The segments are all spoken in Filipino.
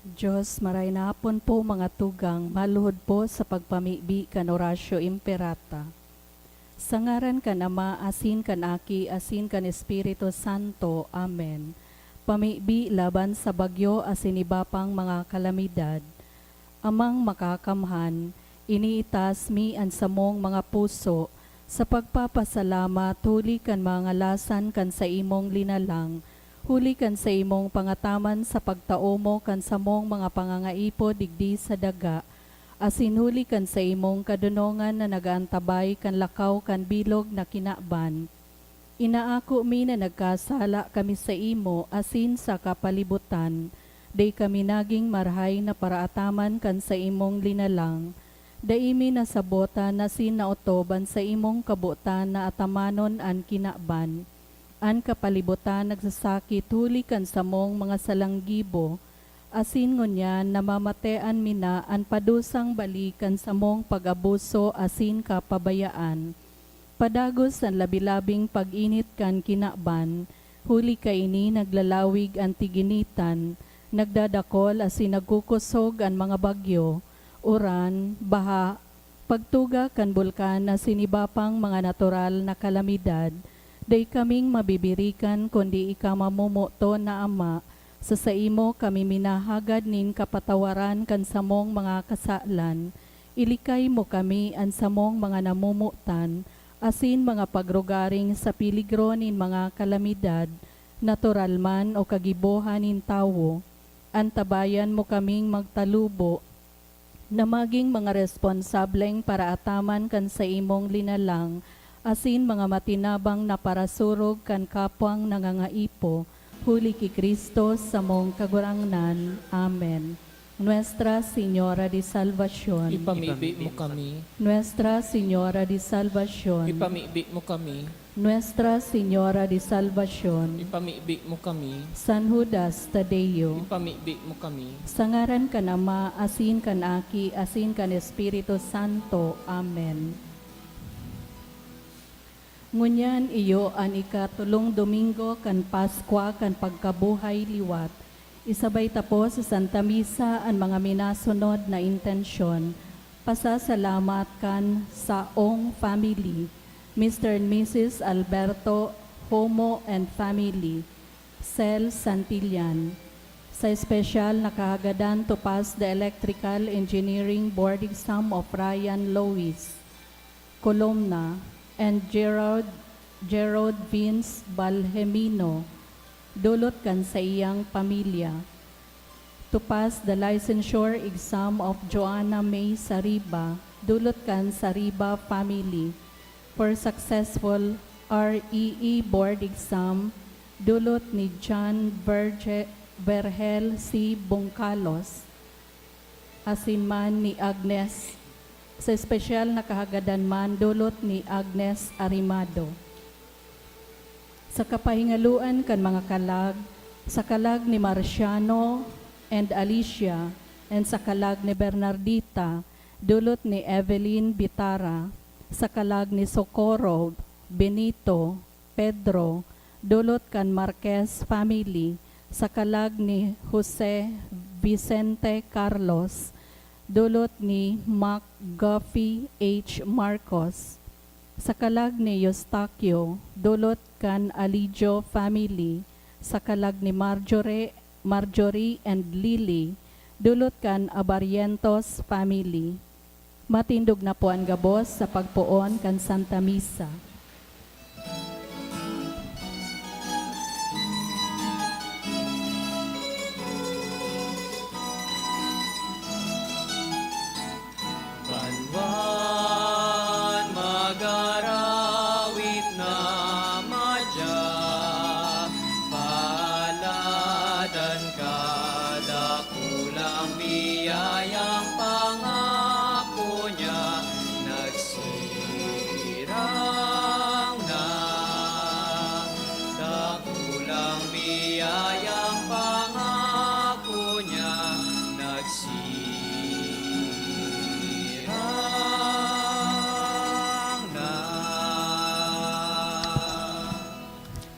Diyos, maray na hapon po mga tugang, maluhod po sa pagpamibi kan Orasyo Imperata. Sa ngaran kan Ama, asin kan Aki, asin kan Espiritu Santo. Amen. Pamibi laban sa bagyo asin iba pang mga kalamidad. Amang makakamhan, iniitas mi an samong mga puso, sa pagpapasalamat huli kan mga lasan kan sa imong linalang, huli kan sa imong pangataman sa pagtao mo kan samong mga pangangaipo digdi sa daga, asin huli kan sa imong kadunongan na nagaantabay kan lakaw kan bilog na kinaban. Inaako mi na nagkasala kami sa imo asin sa kapalibutan, day kami naging marhay na paraataman kan sa imong linalang. Daimi na sabota na sinautoban sa imong kabutan na atamanon an kinaban. An kapalibutan nagsasakit huli kan sa mong mga salanggibo, asin ngunyan namamatean mina an padusang balikan sa mong pag-abuso asin kapabayaan. Padagos ang labilabing pag-init kan kinaban, huli kaini naglalawig ang tiginitan, nagdadakol asin nagkukusog ang mga bagyo, uran, baha, pagtuga kan bulkan na sinibapang mga natural na kalamidad, day kaming mabibirikan kundi ika mamumuto na Ama, sa imo kami minahagad nin kapatawaran kan samong mga kasalan, ilikay mo kami an samong mga namumutan, asin mga pagrugaring sa piligro nin mga kalamidad, natural man o kagibuhan nin tawo, antabayan mo kaming magtalubo, na maging mga responsableng para ataman kan sa imong linalang, asin mga matinabang na parasurog kan kapwang nangangaipo, huli ki Kristo sa mong kagurangnan. Amen. Nuestra Señora de Salvación, Ipamibi mo kami. Nuestra Señora de Salvación, Ipamibi mo kami. Nuestra Señora de Salvación, Ipamibi mo kami. San Judas Tadeo, Ipamibi mo kami. sa ngaran kan Ama, asin kan Aki, asin kan Espiritu Santo. Amen. Ngunyan iyo an ikatulong Domingo kan Paskwa kan pagkabuhay liwat. Isabay tapo sa Santa Misa ang mga minasunod na intensyon. Pasasalamat kan sa ong family, Mr. and Mrs. Alberto Homo and family, Cel Santillan. Sa espesyal na kahagadan to pass the Electrical Engineering Board exam of Ryan Lois Colomna and Gerald Vince Balhemino, dulot kan sa iyang pamilya. To pass the licensure exam of Joanna May Sariba, dulot kan Sariba family. For successful REE board exam, dulot ni John Vergel C. Bongkalos, asin man ni Agnes. Sa espesyal na kahagadan man, dulot ni Agnes Arimado. Sa kapahingaluan kan mga kalag, sa kalag ni Marciano and Alicia, and sa kalag ni Bernardita, dulot ni Evelyn Bitara, sa kalag ni Socorro, Benito, Pedro, dulot kan Marquez family, sa kalag ni Jose Vicente Carlos, dulot ni Mac Guffey H. Marcos, sa kalag ni Eustaquio, dulot kan Alijo family, sa kalag ni Marjorie and Lily, dulot kan Abarientos family. Matindog na po ang gabos sa pagpuon kan Santa Misa. Banwan magarawit na madya, paladan kada kulang biyayang pangako niya, nagsirang na. Dakulang biyayang pangako niya, nagsirang na.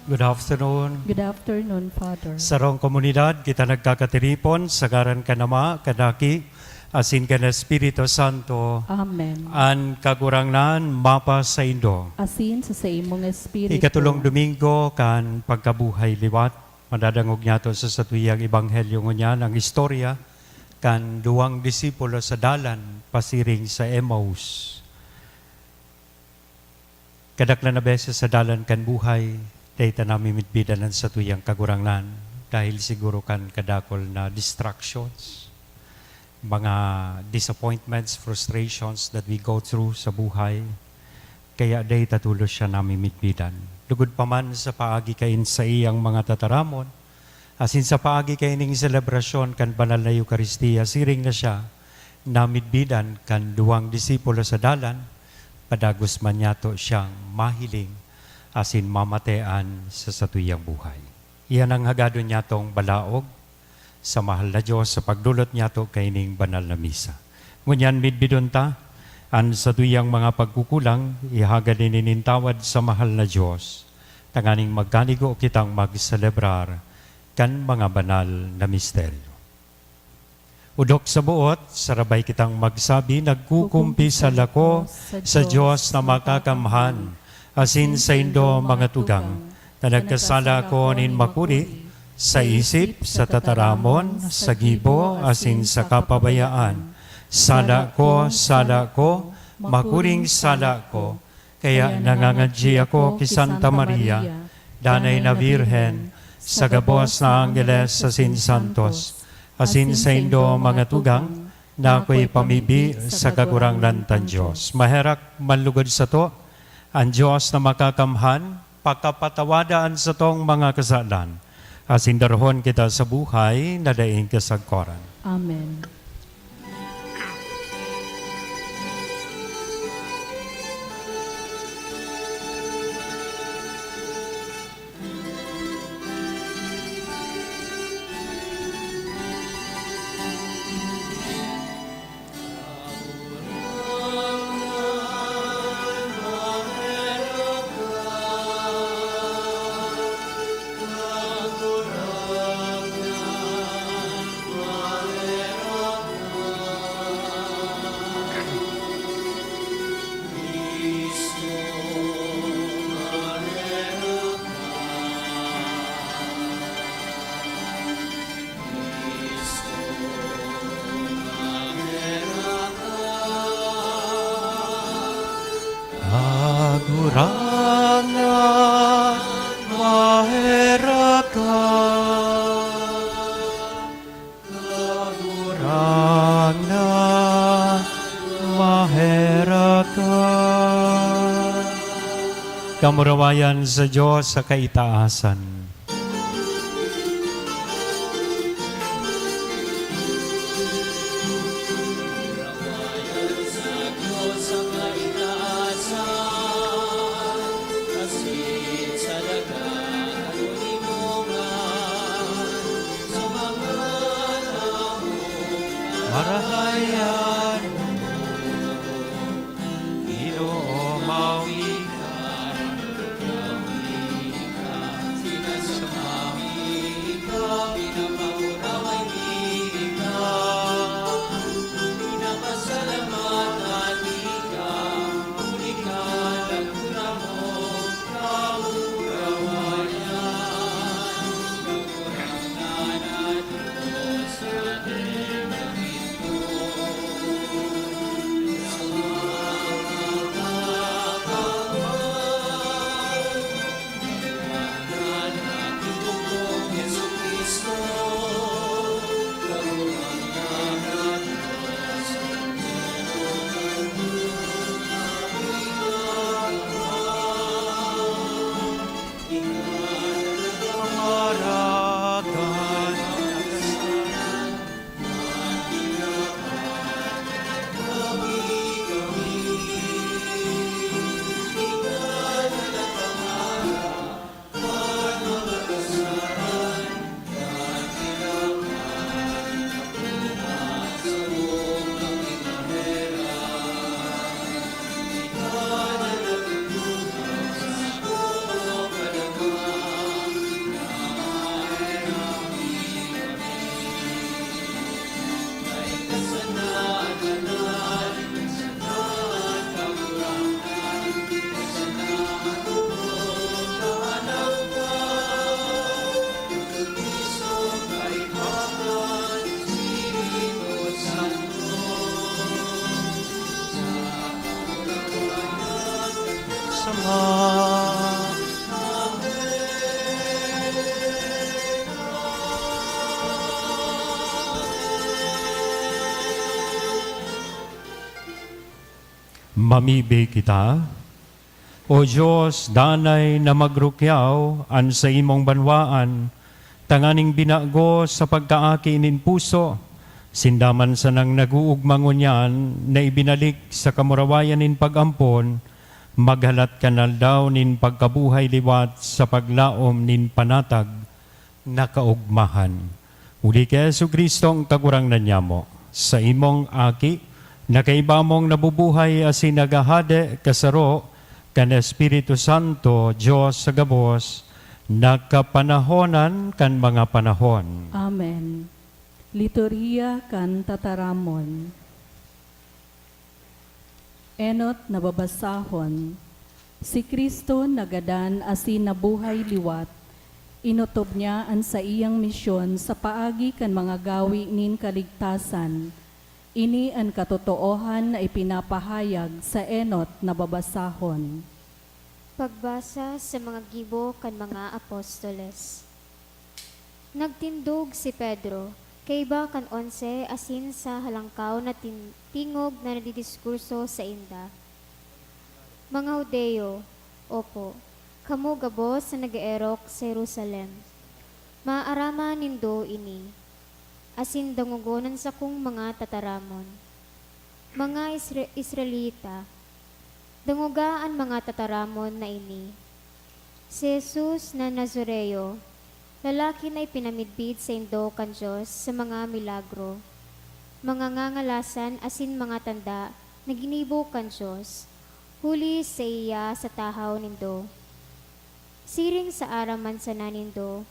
Good afternoon. Good afternoon, Father. Sa rong komunidad, kita nagkakatiripon sa garan kanama, kadaki, asin ka na Espiritu Santo, Amen. an kagurangnan mapa sa Indo. Asin sa imong espiritu. Ikatulong Domingo kan pagkabuhay liwat, madadangog niya to sa satuyang ebanghelyo niya ng istorya kan duwang disipulo sa dalan pasiring sa Emmaus. Kadaklan na beses sa dalan kan buhay, data namin mitbidanan sa tuyang kagurangnan dahil siguro kan kadakol na distractions, mga disappointments, frustrations that we go through sa buhay. Kaya data tulos siya namin mitbidan. Lugod pa man sa paagi kain sa iyang mga tataramon, asin sa paagi kaining selebrasyon kan banal na Eucharistia, siring na siya na mitbidan kan duwang disipulo sa dalan, padagos man yato siyang mahiling asin mamatean sa satuyang buhay. Iyan ang hagado niya tong balaog sa mahal na Diyos sa pagdulot niya to kaining banal na misa. Ngunyan midbidon ta, ang satuyang mga pagkukulang, ihagad ininintawad sa mahal na Diyos, tanganing magkanigo kitang magselebrar kan mga banal na misteryo. Udok sa buot, sarabay kitang magsabi, nagkukumpi sa lako sa Diyos na makakamhan, asin sa Indo mga tugang, na nagkasala ko nin makuri, sa isip, sa tataramon, sa gibo, asin sa kapabayaan. Sala ko, makuring sala ko, kaya nangangadji ako ki Santa Maria, danay na Virhen, sa gabos na Angeles asin Santos, asin sa Indo mga tugang, na ako'y pamibi sa kaguranglan tan Diyos. Maherak manlugod sa to, ang Diyos na makakamhan, pagkapatawadaan sa tong mga kasalan, asin darhon kita sa buhay na daing kasagkoran. Amen. Kagurangan maheraka, kagurangan maheraka. Kamurawayan sa Diyos sa kaitaasan. Marahayan Ginoo mawi ka, sinasamawi ka, pinapaguraway ka, pinapasalamatan ka, muli ka, laguna mo, kamurawayan, kagurangan at Diyos sa Mamibig kita, O Diyos, danay na magrukyaw, an sa imong banwaan, tanganing binago sa pagkaaki inin puso, sindaman sa nang naguugmangon yan, na ibinalik sa kamurawayan nin pagampon, maghalat kanal daw nin pagkabuhay liwat sa paglaom nin panatag, nakaugmahan. Uli kay Jesu-Kristo ang kagurangnan niya mo, sa imong aki, nakaiba mong nabubuhay asin nagahade kasaro, kan Espiritu Santo, Diyos sa gabos, nakapanahonan kan mga panahon. Amen. Liturhiya kan tataramon. Enot na babasahon. Si Kristo nagadan asin nabuhay liwat. Inutob niya ang sa iyang misyon sa paagi kan mga gawi nin kaligtasan. Ini ang katotoohan na ipinapahayag sa enot na babasahon. Pagbasa sa mga gibo kan mga apostoles. Nagtindog si Pedro, kaiba kan 11 asin sa halangkaw na tingog na nadidiskurso sa inda. Mga Hudeo, opo, kamo gabos sa nag-eerok sa Jerusalem. Maarama nindo ini. Asin dangugonan sa kong mga tataramon. Mga Israelita, dangugaan mga tataramon na ini. Si Jesus na Nazareo, lalaki na ipinamidbid sa indo kan Diyos sa mga milagro, mga ngangalasan asin mga tanda na ginibo kan Diyos, huli sa iya sa tahaw nindo. Siring sa araman sa nanindo,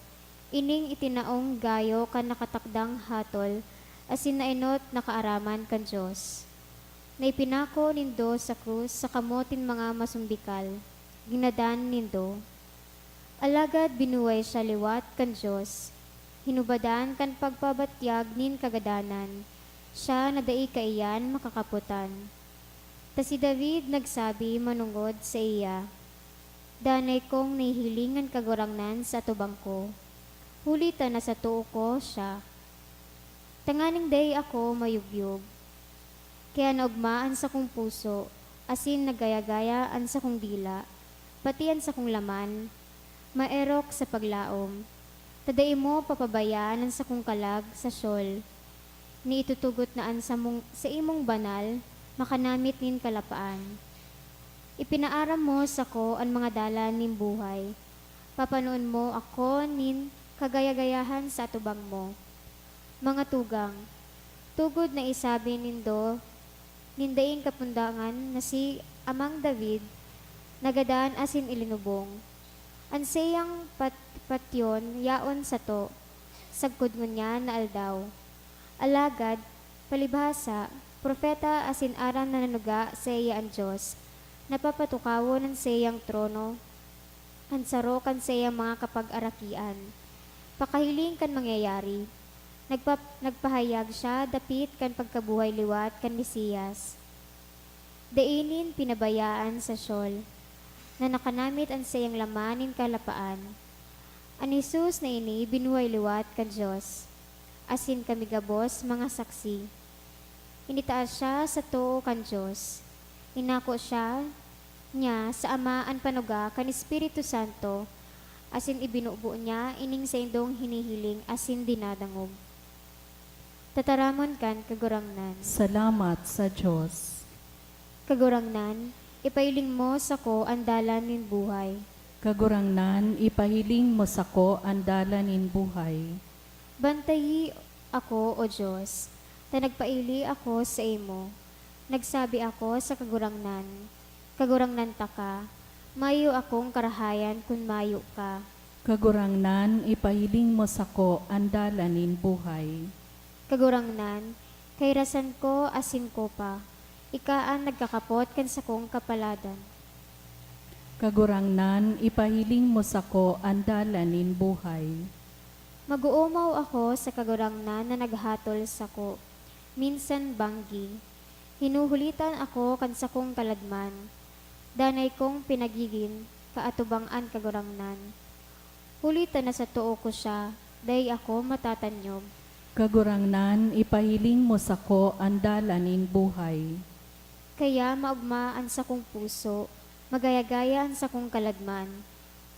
ining itinaong gayo kan nakatakdang hatol, asin nainot nakaaraman kan Diyos. Na ipinako nindo sa krus sa kamotin mga masumbikal, ginadan nindo. Alagad binuway siya liwat kan Diyos, hinubadan kan pagpabatyag nin kagadanan, siya na dai kaiyan makakaputan. Ta si David nagsabi manungod sa iya, danay kong nahihilingan kagurangnan sa tubang ko. Hulita na sa tuo ko siya. Tanganing day ako mayugyog. Kaya naugmaan sa kong puso, asin nagayagayaan sa kong dila, patian sa kong laman, maerok sa paglaom. Taday mo papabayaan sa kong kalag sa syol. Ni itutugot naan sa imong banal, makanamit nin kalapaan. Ipinaaram mo sa ko ang mga dalan nin buhay. Papanoon mo ako nin kagayagayahan sa tubang mo. Mga tugang, tugod na isabi nindo, nindaing kapundangan na si Amang David, nagadaan asin ilinubong. Ansayang patyon yaon sa to, sagkod niya na aldaw. Alagad, palibhasa, propeta asin aram na nanuga sa iya ang Diyos, napapatukawon ang sayang trono, ansaro kan sayang mga kapag-arakian. Pakahiling kan mangyayari. Nagpahayag siya dapit kan pagkabuhay liwat kan Mesiyas. Dainin pinabayaan sa syol, na nakanamit ang sayang lamanin kalapaan. Ang Jesus na ini binuhay liwat kan Diyos, asin kami gabos mga saksi. Initaas siya sa tuo kan Diyos. Inako siya niya sa Ama ang panuga kan Espiritu Santo, asin ibinubo niya ining sa indong hinihiling asin dinadangog. Tataramon kan kagurangnan. Salamat sa Diyos. Kagurangnan, ipailing mo sa ko ang dalan nin buhay. Kagurangnan, ipahiling mo sa ko ang dalan nin buhay. Bantayi ako, O Diyos, ta nagpaili ako sa imo. Nagsabi ako sa kagurangnan, kagurangnan ta ka, mayo akong karahayan kun mayo ka. Kagurangnan, ipahiling mo sa ko ang dalan nin buhay. Kagurangnan, kay rasan ko asin ko pa, ikaan nagkakapot kan sa kong kapaladan. Kagurangnan, ipahiling mo sa ko ang dalan nin buhay. Mag-uumaw ako sa kagurangnan na naghatol sa ko, minsan banggi. Hinuhulitan ako kan sa kong kaladman. danay kong pinagigin, kaatubangan kagurangnan. Hulita na sa tuo ko siya, day ako matatanyog. Kagurangnan, ipahiling mo sako ang dalanin buhay. Kaya maugmaan sa kong puso, magayagayan sa kong kaladman,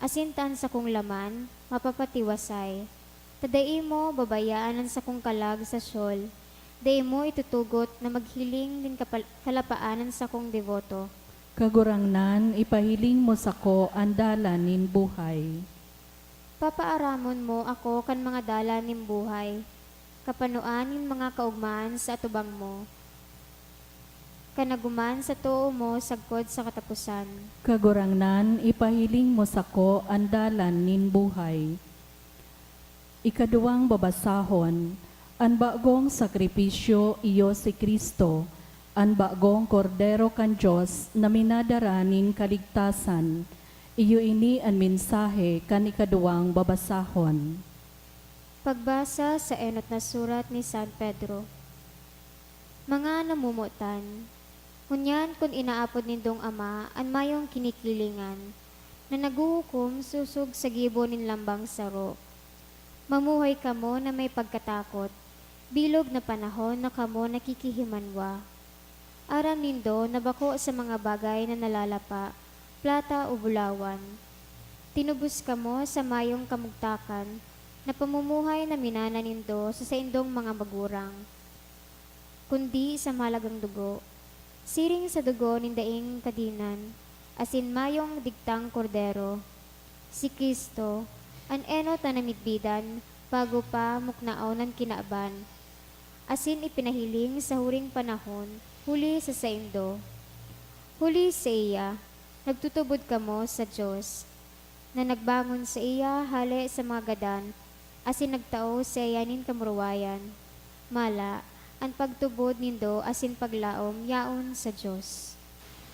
asintan sa kong laman, mapapatiwasay. Tadai mo babayaanan sa kong kalag sa syol, dai mo itutugot na maghiling din kalapaanan sa kong devoto. Kagurangnan, ipahiling mo sako ang dalanin buhay. Papaaramon mo ako kan mga dala ning buhay, kapanuanin mga kaugmaan sa atubang mo. Kanaguman sa tuo mo sagkod sa katapusan. Kagurangnan, ipahiling mo sako ang dalanin buhay. Ikaduwang babasahon, ang bagong sakripisyo iyo si Kristo, ang bagong kordero kan Diyos na minadaranin kaligtasan, iyo ini ang mensahe kan ikaduwang babasahon. Pagbasa sa enot na surat ni San Pedro. Mga namumutan, hunyan kung inaapod nindong ama ang mayong kinikilingan, na naguhukom susog sa gibo nin lambang saro. Mamuhay kamo na may pagkatakot, bilog na panahon na kamo nakikihimanwa. Aram nindo na bako sa mga bagay na nalalapa, plata o bulawan. Tinubos kamo sa mayong kamugtakan, na pamumuhay na minana nindo sa indong mga magurang, kundi sa malagang dugo, siring sa dugo nindaing kadinan, asin mayong digtang kordero, si Kristo, an enot na namitbidan, bago pa muknao ng kinaaban, asin ipinahiling sa huring panahon, huli sa saindo. Huli sa iya, nagtutubod kamo sa Diyos, na nagbangon sa iya hali sa mga gadan, asin nagtao sa iyanin kamurawayan. Mala, ang pagtubod nindo asin paglaom yaon sa Diyos.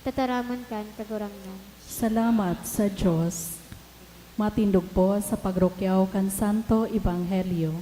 Tataramon kan kagurangnan. Salamat sa Diyos. Matindog po sa pagrukyaw kan Santo Ebanghelyo.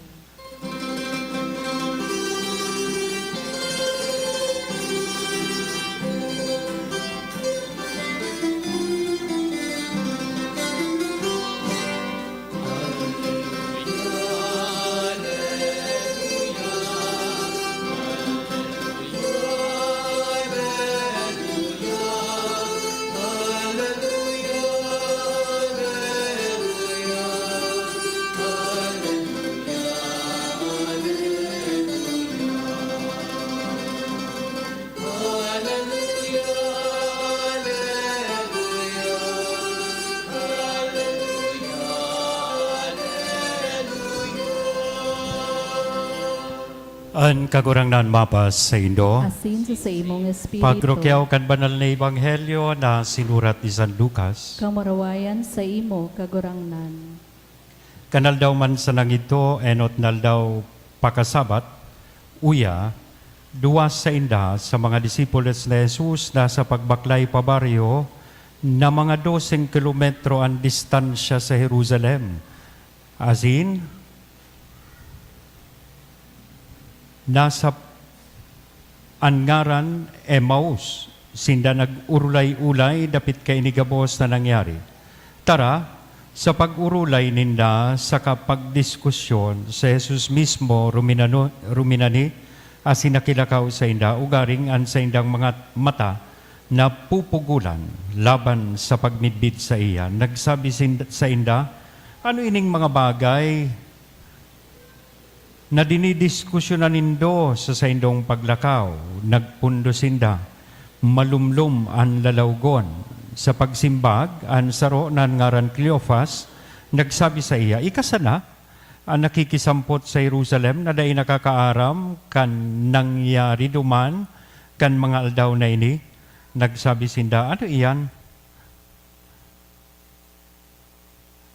An kagurangnan mapas sa Indo, Asin sa imong espiritu. pagrukyaw kan banal na ebanghelyo na sinurat ni San Lucas. Kamarawayan sa imo kagurangnan. Kanal daw man sa nangito, enot nal daw pakasabat, uya, duwas sa inda sa mga disipulos na Jesus na sa pagbaklay pa baryo na mga 12 kilometro ang distansya sa Jerusalem. Asin, nasa angaran Emmaus, sinda nag-urulay-ulay dapit kay inigabos na nangyari. Tara, sa pag-urulay ninda sa kapagdiskusyon sa Jesus mismo ruminani asin nakilakaw sa inda ugaring an sa indang mga mata na pupugulan laban sa pagmidbid sa iya. Nagsabi sa inda, ano ining mga bagay na dinidiskusyonan nindo sa indong paglakaw? Nagpundo sinda, malumlum ang lalawgon. Sa pagsimbag, ang saro nan ngaran Cleophas, nagsabi sa iya, ikasana, ang nakikisampot sa Jerusalem na dahil nakakaaram kan nangyari duman, kan mga aldaw na ini, nagsabi sinda, ano iyan?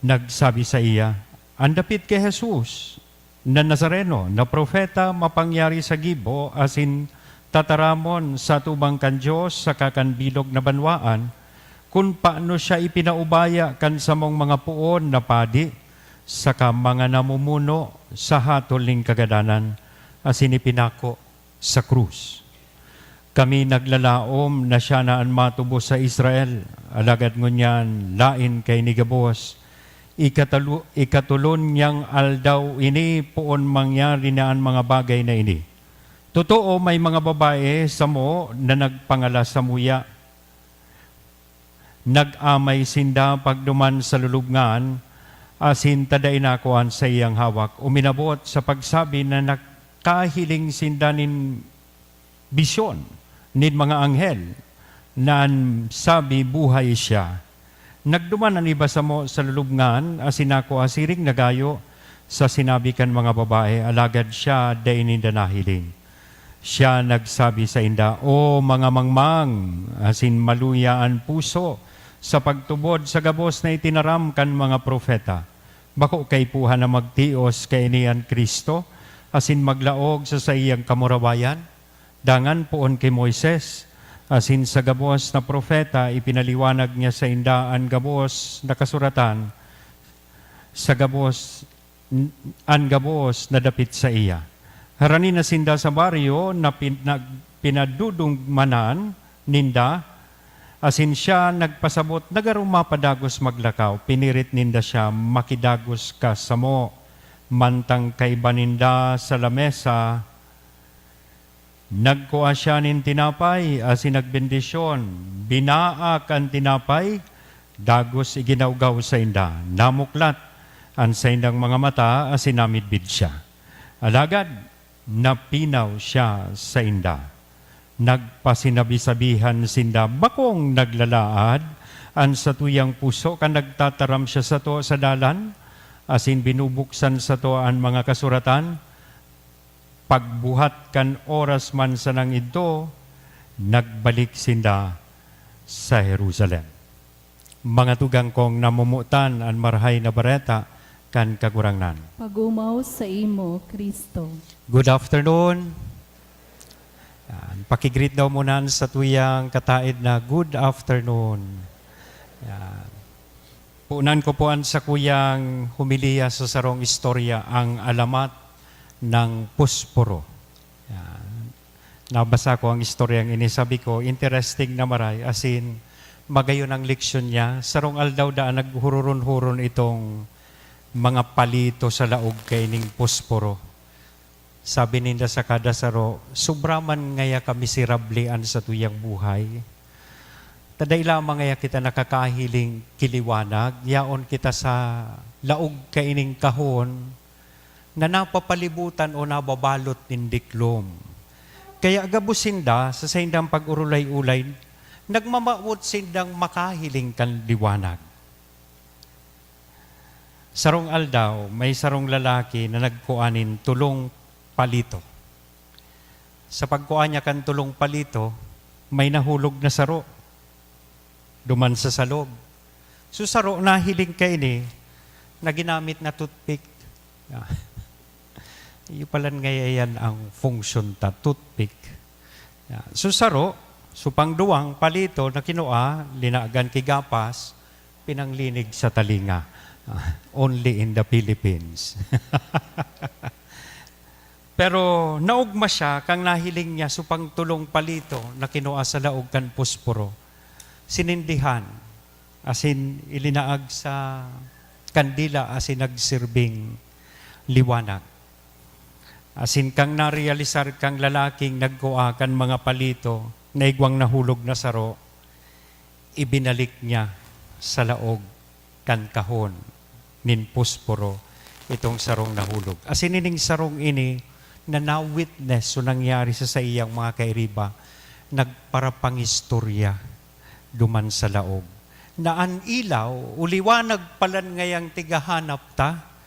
Nagsabi sa iya, ang dapit kay Jesus, na Nazareno, na propeta mapangyari sa gibo, asin tataramon sa tubang kan Diyos sa kakanbilog na banwaan, kung paano siya ipinaubaya kan sa mong mga puon na padi, saka mga namumuno sa hatol ning kagadanan, asin ipinako sa krus. Kami naglalaom na siya naan matubos sa Israel. Alagad ngunyan, lain kay ni gabos. Ikatulon niyang aldaw ini, poon mangyari naan mga bagay na ini. Totoo, may mga babae sa mo na nagpangala sa muya. Nag-amay sinda pagduman sa lulubngan, asin taday nakuan sa iyang hawak. Uminabot sa pagsabi na nakahiling sinda nin bisyon, nin mga anghel, na sabi buhay siya. Nagduman ang iba sa mo sa lulubngan, asin ako asiring nagayo sa sinabi kan mga babae, alagad siya dain inda nahiling. Siya nagsabi sa inda, o mga mangmang, asin maluyaan puso, sa pagtubod sa gabos na itinaram kan mga profeta. Bako kay puha na magtios kay niyan Kristo, asin maglaog sa iyang kamurawayan. Dangan poon kay Moises, asin sa gabos na profeta, ipinaliwanag niya sa indaan gabos na kasuratan, sa gabos, an gabos na dapit sa iya. Harani na sinda sa baryo na pinadudungmanan ninda, asin siya nagpasabot, nagarumapadagos maglakaw, pinirit ninda siya, makidagos ka sa mo, mantang kay baninda sa lamesa, nagkuha siya nin tinapay, asin nagbendisyon, binaak ang tinapay, dagos iginawgaw sa inda, namuklat, ang sa indang mga mata, asin namidbid siya. Alagad, napinaw siya sa inda. Nagpasinabi-sabihan sinda, bakong naglalaad, an sa tuyang puso, kan nagtataram siya sa to sa dalan, asin binubuksan sa to ang mga kasuratan, pagbuhat kan oras man sa nang ito, nagbalik sinda sa Jerusalem. Mga tugang kong namumutan ang marhay na bareta kan kagurangnan. Pagumaw sa imo, Kristo. Good afternoon. Yan. Pakigreet daw muna sa tuyang kataid na good afternoon. Yan. Puunan ko po sa kuyang humiliya sa sarong istorya ang alamat ng pusporo. Yan. Nabasa ko ang istoryang ini. Sabi ko, interesting na maray. As in, magayon ang leksyon niya. Sarong aldaw daan naghururon-huron itong mga palito sa laog kay ning pusporo. Sabi ninda sa kada saro, subraman ngaya ka miserablean sa tuyang buhay. Taday lamang ngaya kita nakakahiling kiliwanag, yaon kita sa laog kaining kahon, na napapalibutan o nababalot nin diklom. Kaya gabos sinda, sa sindang pag-urulay-ulay, nagmamaot sindang makahiling kan liwanag. Sarong aldaw, may sarong lalaki na nagkuanin tulong palito. Sa pagkuha niya kan tulong palito, may nahulog na saro. Duman sa salog. So saro, nahiling ka ini, na ginamit na toothpick. Iyo palan ngayon ang function ta, toothpick. So saro, so pangduwang palito na kinuha, linagan kigapas, pinanglinig sa talinga. Only in the Philippines. Pero naugma siya, kang nahiling niya, supang tulong palito na kinuha sa laog kan pusporo. Sinindihan, asin ilinaag sa kandila, asin nagsirbing liwanag. Asin kang narealisar kang lalaking nagkuha kan mga palito, na igwang nahulog na saro, ibinalik niya sa laog kan kahon, nin pusporo, itong sarong nahulog. Asin ining sarong ini, na na-witness so nangyari sa iyang mga kairiba, nagparapangistorya duman sa laog. Naan ilaw, uliwanag palan ngayang tigahanap ta,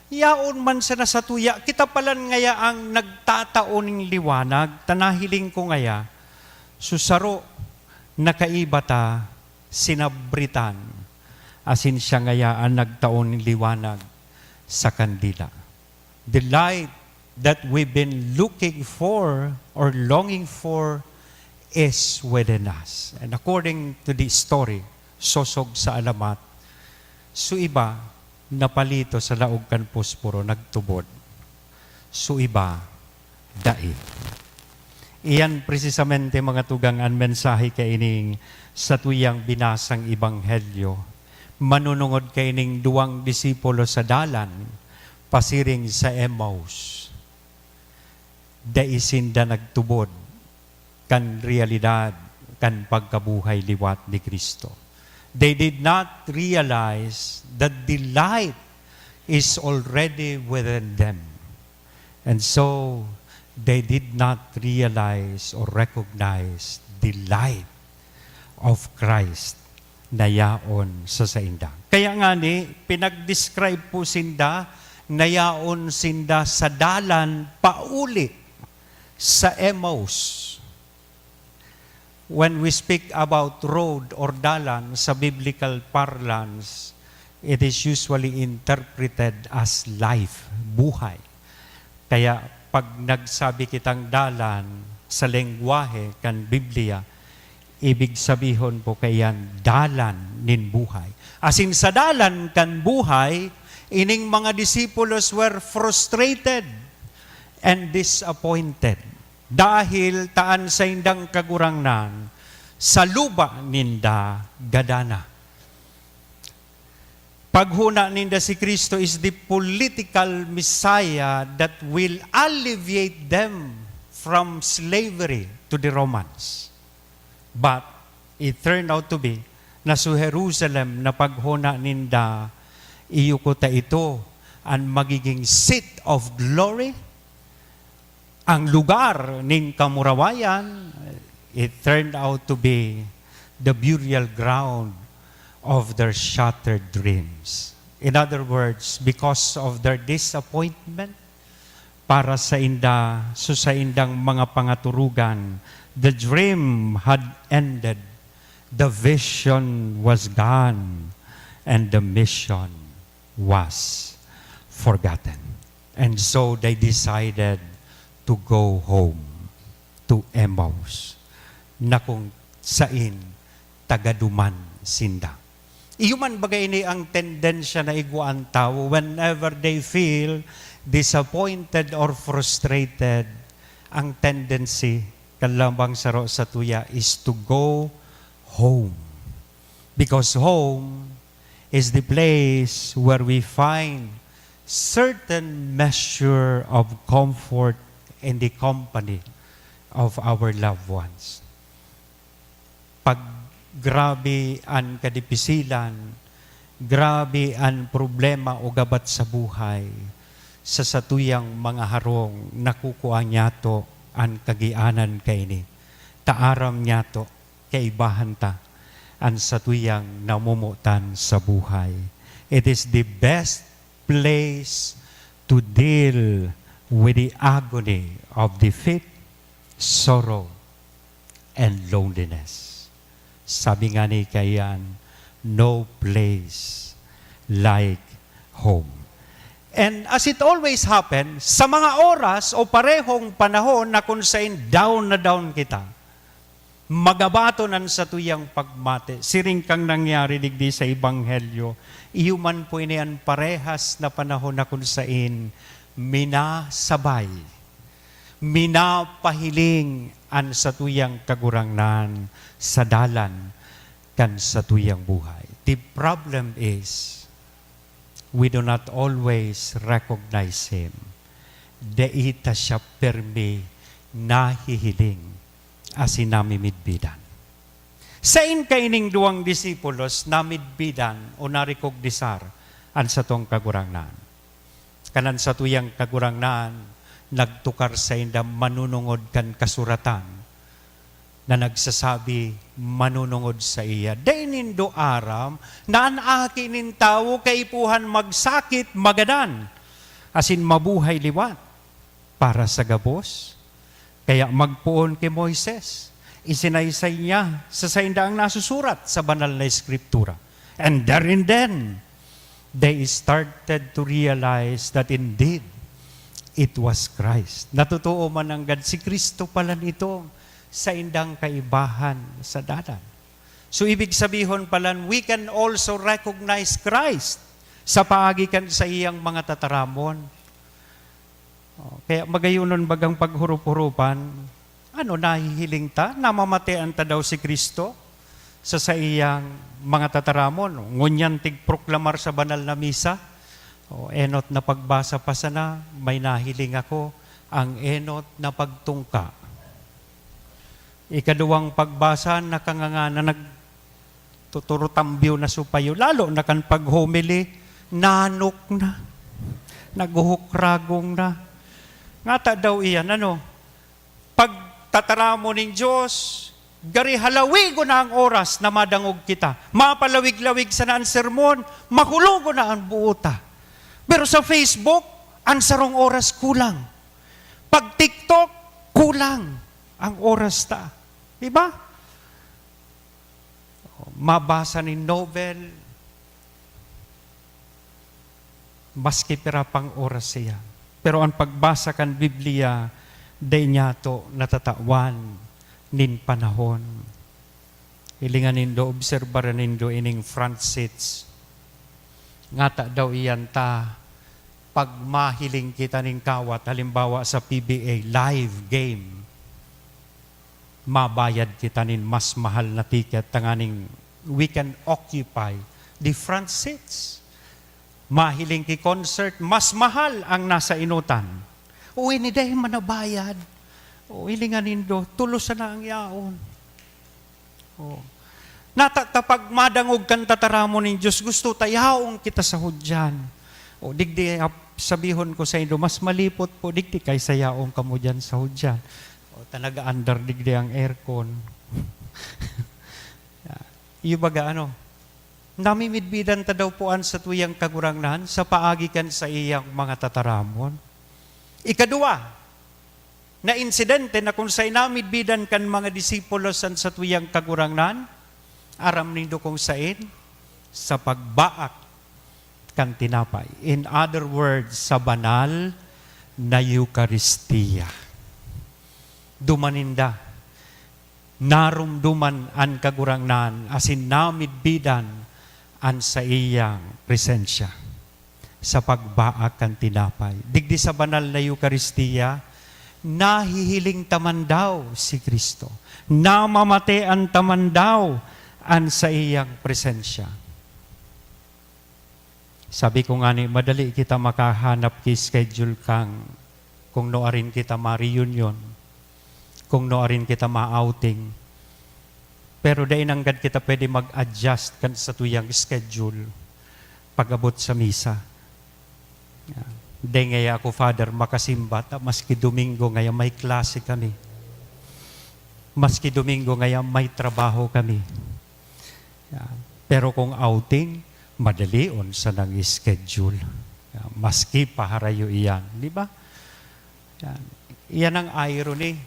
yaon man sa nasatuya, kita palan ngaya ang nagtataoning liwanag, tanahiling ko ngaya, susaro, nakaiba ta, sinabritan, asin siya ngaya ang nagtaoning liwanag sa kandila. The light that we've been looking for or longing for is within us. And according to the story, sosog sa alamat, so iba, napalito sa laog kan pusporo, nagtubod. So iba, dai. Iyan precisamente mga tugang ang mensahe kaining sa tuyang binasang ibanghelyo. Manunungod kaining duwang disipulo sa dalan, pasiring sa Emmaus. Daisinda nagtubod kan realidad, kan pagkabuhay liwat ni Kristo. They did not realize that the light is already within them. And so, they did not realize or recognize the light of Christ na yaon sa sainda. Kaya nga ni, pinag-describe po sinda na yaon sinda sa dalan pauli sa Emmaus. When we speak about road or dalan sa biblical parlance, it is usually interpreted as life, buhay. Kaya pag nagsabi kitang dalan sa lengguwahe kan Biblia, ibig sabihin po kayan dalan nin buhay. As in sa dalan kan buhay, ining mga disipulos were frustrated and disappointed dahil taan sa indang kagurangnan sa luba ninda gadana. Paghuna ninda si Kristo is the political Messiah that will alleviate them from slavery to the Romans. But it turned out to be na sa Jerusalem na paghuna ninda, iyukuta ito ang magiging seat of glory, ang lugar ning kamurawayan. It turned out to be the burial ground of their shattered dreams. In other words, because of their disappointment, para sa inda, sa indang mga pangaturugan, the dream had ended, the vision was gone, and the mission was forgotten. And so they decided to go home to Emmaus, na kung sain tagaduman sinda. Iyuman bagay ni ang tendensya na iguan tao whenever they feel disappointed or frustrated, ang tendency kalambang saro sa tuya is to go home. Because home is the place where we find certain measure of comfort in the company of our loved ones. Pag grabe ang kadipisilan, grabe ang problema o gabat sa buhay, sa satuyang mga harong nakukuha niya to ang kagianan kaini. Taaram niya to, kaibahan ta, ang satuyang namumutan sa buhay. It is the best place to deal with the agony of defeat, sorrow, and loneliness. Sabi nga ni kayan, no place like home. And as it always happens, sa mga oras o parehong panahon na kung saan down na down kita, magabatonan sa tuyang pagmate. Siring kang nangyari digdi sa Ebanghelyo, iyuman po inian parehas na panahon na kung saan minasabay, minapahiling an sa tuyang kagurangnan sa dalan kan sa tuyang buhay. The problem is, we do not always recognize Him. Deita siya permi nahihiling asin namimidbidan. Sain kaining duwang disipulos namidbidan o narikogdisar an sa tong kagurangnan. Kanan sa tuyang kagurangnan, nagtukar sa inda manunungod kan kasuratan na nagsasabi manunungod sa iya. Dainin do aram na anaki nin tao kaipuhan magsakit magadan asin mabuhay liwat para sa gabos. Kaya magpuon kay Moises, isinaysay niya sa saindaang nasusurat sa banal na Eskriptura. And therein then, they started to realize that indeed, it was Christ. Natutuo man ang God, si Kristo pala nito sa indang kaibahan sa dalan. So ibig sabihin pala, we can also recognize Christ sa paagikan sa iyang mga tataramon. Kaya magayunon bagang paghurup-hurupan, Ano nahihiling ta? Namamatean ta daw si Kristo sa iyang mga tataramon. Ngunyan tigproklamar sa banal na misa. O enot na pagbasa pa sana, may nahiling ako, ang enot na pagtungka. Ikaduwang pagbasa, nakanganga na nagtuturutambyo na supayo. Lalo na kan paghumili, nanok na. Naghuhukragong na. Ngata daw iyan, pagtataramo ng Diyos, gari halawig ko na ang oras na madangog kita. Mapalawig-lawig sa naan sermon, makulogo na ang buota. Pero sa Facebook, ang sarong oras kulang. Pag TikTok, kulang ang oras ta. Diba? Mabasa ni novel, maski pirapang oras siya. Pero ang pagbasa kan Biblia, day niya to natatawan nin panahon. Ilingan nindo, obserbaran nindo ining front seats. Ngata daw iyan ta, pag mahiling kita ning kawat, halimbawa sa PBA, live game, mabayad kita nin mas mahal na ticket, tanganing we can occupy the front seats. Mahiling ki concert, mas mahal ang nasa inutan. O ini dahil manabayad. O ilingan nindo, tulos na ang yaon. O. Natatapag madangog kan tataramo ng Diyos, gusto tayaong kita sa hudyan. O digdi sabihon ko sa indo, mas malipot po digdi kay sayaong kamo dyan sa hudyan. O tanaga-under digdi ang aircon. Ibaga namimidbidan ta daw poan sa tuyang kagurangnan sa paagikan sa iyang mga tataramon. Ikaduwa, na insidente na kung sa inamidbidan kan mga disipulos sa tuyang kagurangnan, aram nindo kung sain, sa pagbaak kan tinapay. In other words, sa banal na Eucharistia. Dumaninda, narumduman an kagurangnan, asin namidbidan an sa iyang presensya sa pagbaak kan tinapay. Digdi sa banal na Eucharistia, nahihiling taman daw si Kristo. Namamatean taman daw an sa iyang presensya. Sabi ko nga madali kita makahanap ki schedule kang kung noarin kita ma-reunion, kung noarin kita ma-outing. Pero dahil nanggad kita pwede mag-adjust kan sa tuyang schedule pag-abot sa misa. Dahil ngaya ako, Father, makasimba, maski Domingo ngaya may klase kami. Maski Domingo ngaya may trabaho kami. Pero kung outing, madali on sa nang schedule. Maski paharayo iyan. Di ba? Iyan ang irony.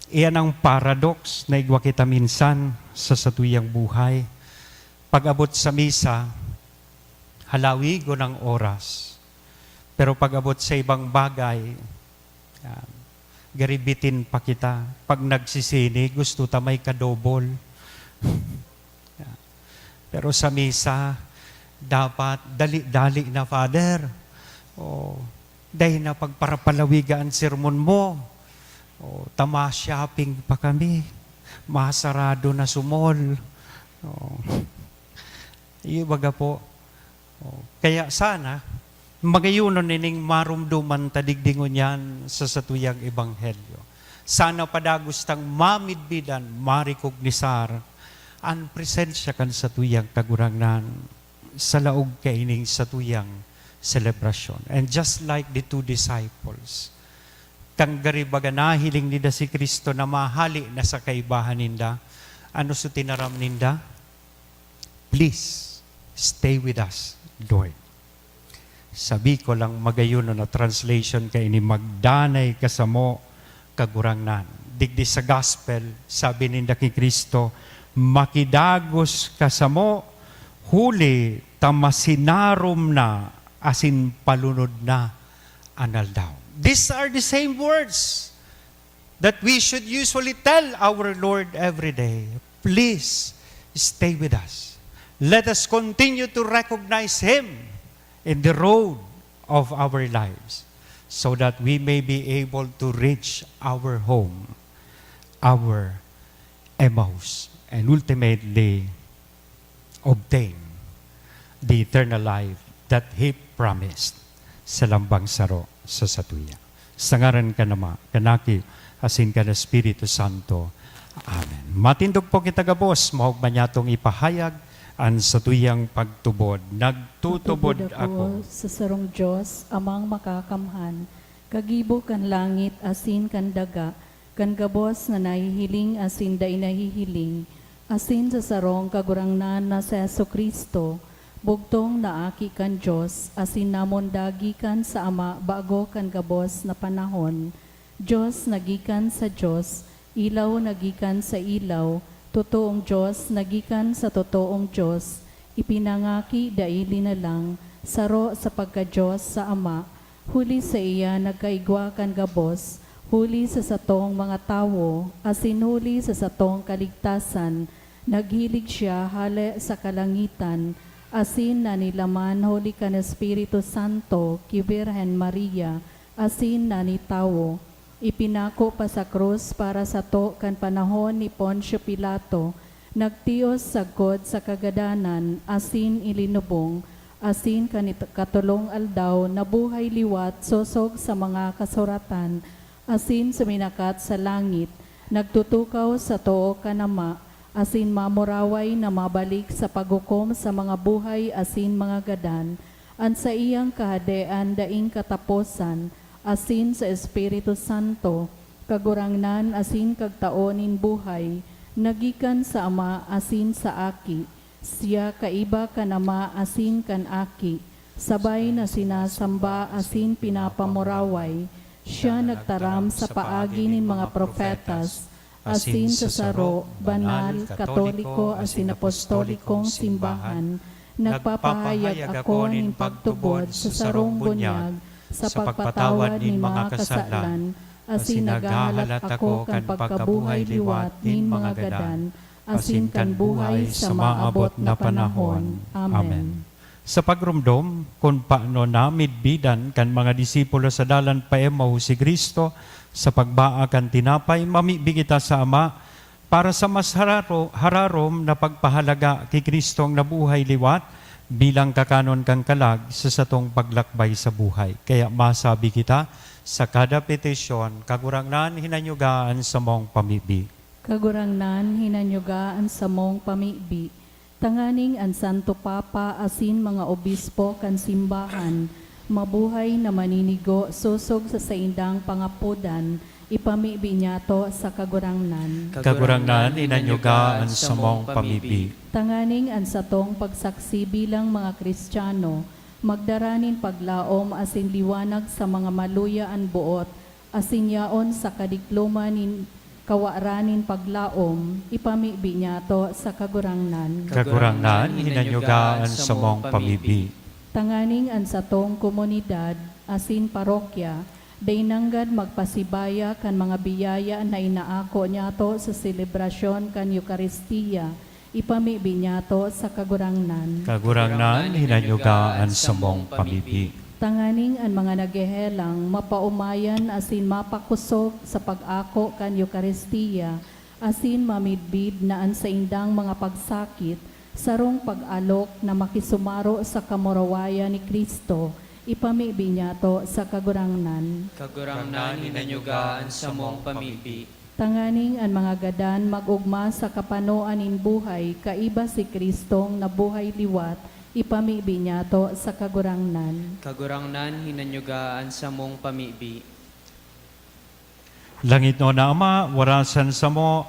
Iyan ang paradox na igwa kita minsan sa satuyang buhay. Pag-abot sa misa, halawigo ng oras. Pero pag-abot sa ibang bagay, garibitin pa kita. Pag nagsisini, gusto ta may kadobol. Pero sa misa, dapat dali-dali na, Father. Dahil na pagparapalawiga ang sermon mo, tama shopping pa kami. Masarado na sumol. Ibaga po. Kaya sana, magayunon nining marumduman tadigdingon yan sa satuyang ebanghelyo. Sana padagustang mamidbidan, marikognisar, ang presensya kan sa tuyang kagurangnan sa laog kaining sa tuyang celebration. And just like the two disciples, kang garibaga nahiling nida si Kristo na mahali na sa kaibahan ninda, ano so tinaram ninda? Please, stay with us, Lord. Sabi ko lang magayon na translation kay ni magdanay kasamo kagurangnan. Digdi sa gospel, sabi ninda kay Kristo, makidagos kasamo, huli tamasinarom na, asin palunod na, anal daw. These are the same words that we should usually tell our Lord every day. Please, stay with us. Let us continue to recognize Him in the road of our lives so that we may be able to reach our home our Emmaus and ultimately obtain the eternal life that He promised sa lambang saro sa satuya. Sa ngaran ka nama, kanaki, asin ka na Espiritu Santo. Amen. Matindog po kita gabos, mahog man yatong ipahayag ang satuyang pagtubod. Nagtutubod ako. sa sarong Diyos, amang makakamhan, kagibo kan langit asin kan daga, kan gabos na nahihiling asin da inahihiling, asin sa sarong kagurangnan na sa Kristo, bugtong naaki kan Diyos, asin namon dagikan sa Ama bago kan gabos na panahon. Diyos nagikan sa Diyos, ilaw nagikan sa ilaw, totoong Diyos nagikan sa totoong Diyos, ipinangaki daili na lang, saro sa pagka-Diyos sa Ama, huli sa iya nagkaigwa kan gabos, huli sa satong mga tawo, asin huli sa satong kaligtasan, naghilig siya hale sa kalangitan, asin na nilaman huli kan Espiritu Santo, ki Birhen Maria, asin na ni tawo, ipinako pa sa krus para sa to kan panahon ni Poncio Pilato, nagtios sagkod sa kagadanan, asin ilinubong, asin katulong aldaw, nabuhay liwat, sosog sa mga kasuratan, asin suminakat sa langit, nagtutukaw sa too kanama, asin mamuraway na mabalik sa paghukom sa mga buhay asin mga gadan, an sa iyang kahadean daing kataposan, asin sa Espiritu Santo, kagurangnan asin kagtaonin buhay, nagikan sa Ama asin sa Aki, siya kaiba kanama asin kan Aki, sabay na sinasamba asin pinapamuraway, siya nagtaram sa paagi nin mga profetas, asin sa saro, banal, katoliko, asin apostolikong simbahan, nagpapahayag ako nin pagtubod sa sarong bunyag, sa pagpatawad nin mga kasalan, asin nagahalat ako kan pagkabuhay liwat nin mga gadan, asin kan buhay sa maabot na panahon. Amen. Sa pagrumdom, kung paano namidbidan kan mga disipulo sa dalan pa Emmaus si Kristo, sa pagbaa kan tinapay, mamibigita sa Ama, para sa mas hararom na pagpahalaga kay Kristong nabuhay liwat, bilang kakanon kang kalag sa satong paglakbay sa buhay. Kaya masabi kita, sa kada petisyon, kagurangnan hinanyugaan sa mong pamibi. Kagurangnan hinanyugaan sa mong pamibi, tanganing ang Santo Papa asin mga obispo kan simbahan, mabuhay na maninigo susog sa saindang pangapudan, ipamibi niya to sa kagurangnan. Kagurangnan inanyugaan sa mong pamibi. Tanganing ang satong pagsaksi bilang mga Kristiyano, magdaranin paglaom asin liwanag sa mga maluyaan buot, asin yaon sa kadiklumanin kawaranin paglaom, ipamibi niya to sa kagurangnan. Kagurangnan hinanyugaan sa mong pamibi. Tanganing ang satong komunidad, asin parokya, dainanggad magpasibaya kan mga biyaya na inaako niya to sa selebrasyon kan Eucharistia, ipamibi niya to sa kagurangnan. Kagurangnan hinanyugaan sa mong pamibi. Tanganing ang mga nagehelang, mapaumayan asin mapakusog sa pag-ako kan Eucharistia, asin mamidbid na ang sa indang mga pagsakit, sarong pag-alok na makisumaro sa kamurawaya ni Kristo, ipamibi niya to sa kagurangnan. Kagurangnan hinanyugaan sa mong pamibi. Tanganing ang mga gadan mag-ugma sa kapanoan in buhay, kaiba si Kristong nabuhay liwat, ipamibi niya to sa kagurangnan. Kagurangnan hinanyugaan sa mong pamibi. Langit no na Ama, warasan sa mo,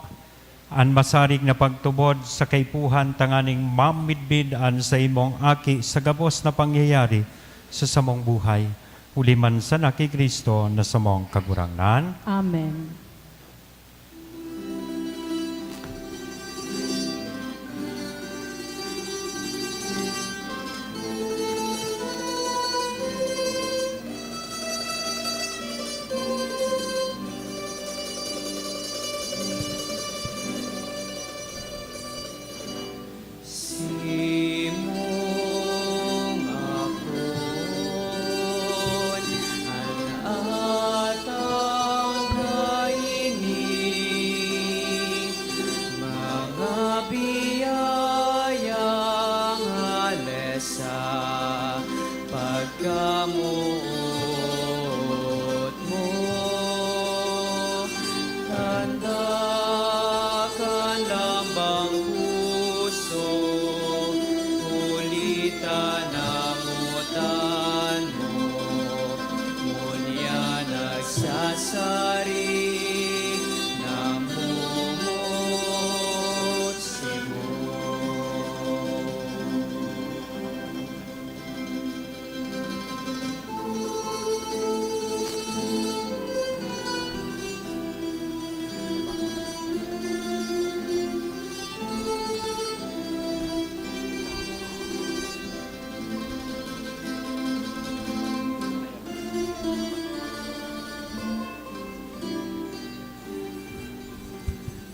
ang masarig na pagtubod sa kaipuhan tanganing mamidbid an sa imong aki sa gabos na pangyayari sa samong buhay. Uliman sa naki Kristo na samong kagurangnan. Amen. Simong akon, ang atang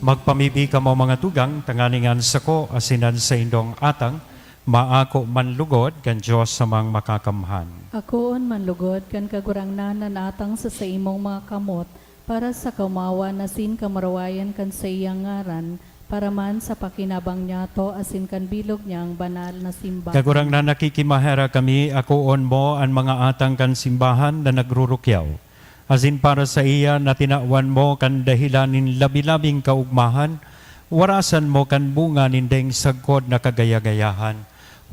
Magpamibi ka mo mga tugang, tanganingan sa ko, asinan sa indong atang, maako manlugod, kan Diyos sa mga makakamhan. Akoon manlugod kan kagurangnan atang sa imong mga kamot para sa kaumawa na sin kamarawayan kan sa iyang ngaran para man sa pakinabang niya to asin kan bilog niyang banal na simbahan. Kagurang na nakikimahera kami, akoon mo ang mga atang kan simbahan na nagrurukyaw. Asin para sa iya na tinawan mo kan dahilanin labi-labing kaugmahan, warasan mo kan bunga nindeng sagkod na kagaya-gayahan.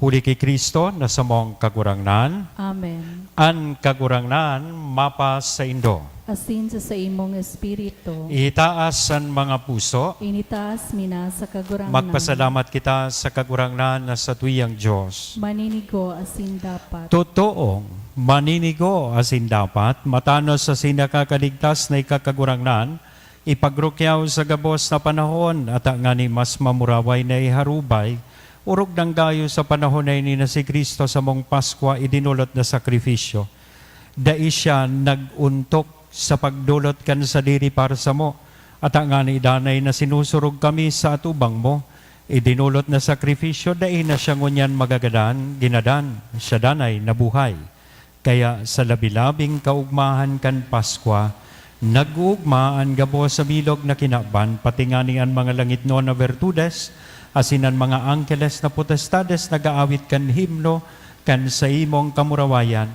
Huli kay Kristo na sa mong kagurangnan, Amen. an kagurangnan mapas sa indo. Asin sa imong espiritu, Itaas ang mga puso, initaas mina sa kagurangnan. magpasalamat kita sa kagurangnan na sa tuyang Diyos. Maninigo asin dapat. Totoong maninigo asin dapat, matanos sa sinakakaligtas na ikakagurangnan, ipagrukyaw sa gabos na panahon at nga ni mas mamuraway na iharubay, urog ng gayo sa panahon na ini na si Kristo sa mong Paskwa idinulot na sakripisyo. Dai siya naguntok sa pagdulot kan sa diri para sa mo, at nga ni danay na sinusurog kami sa atubang mo, idinulot na sakripisyo, dai na siya ngunyan magagadan, ginadan, siya danay na buhay. Kaya sa labi-labing kaugmahan kan Paskwa, nag-uugmaan gabo sa bilog na kinaban, pati nga niyan mga langit no na virtudes, asinan mga angkeles na potestades nagaawit kan himno, kan sa imong kamurawayan,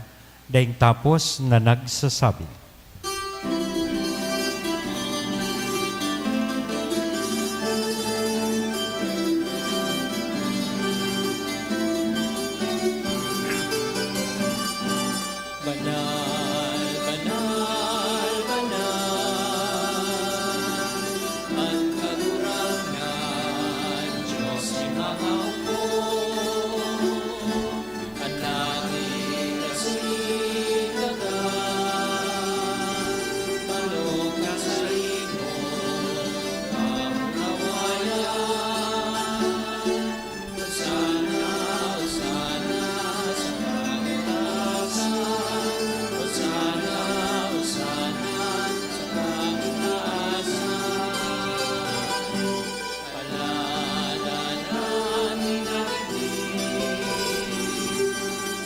daing tapos na nagsasabi. Banal, banal, banal, ang kagurangnan, Diyos hinahangko, ang langit na sikagan, balog ka sa imo, ang kawayan, Hosana, Hosana, sa pangitasan, Hosana, Hosana, sa pangitasan. Palalanan ni David,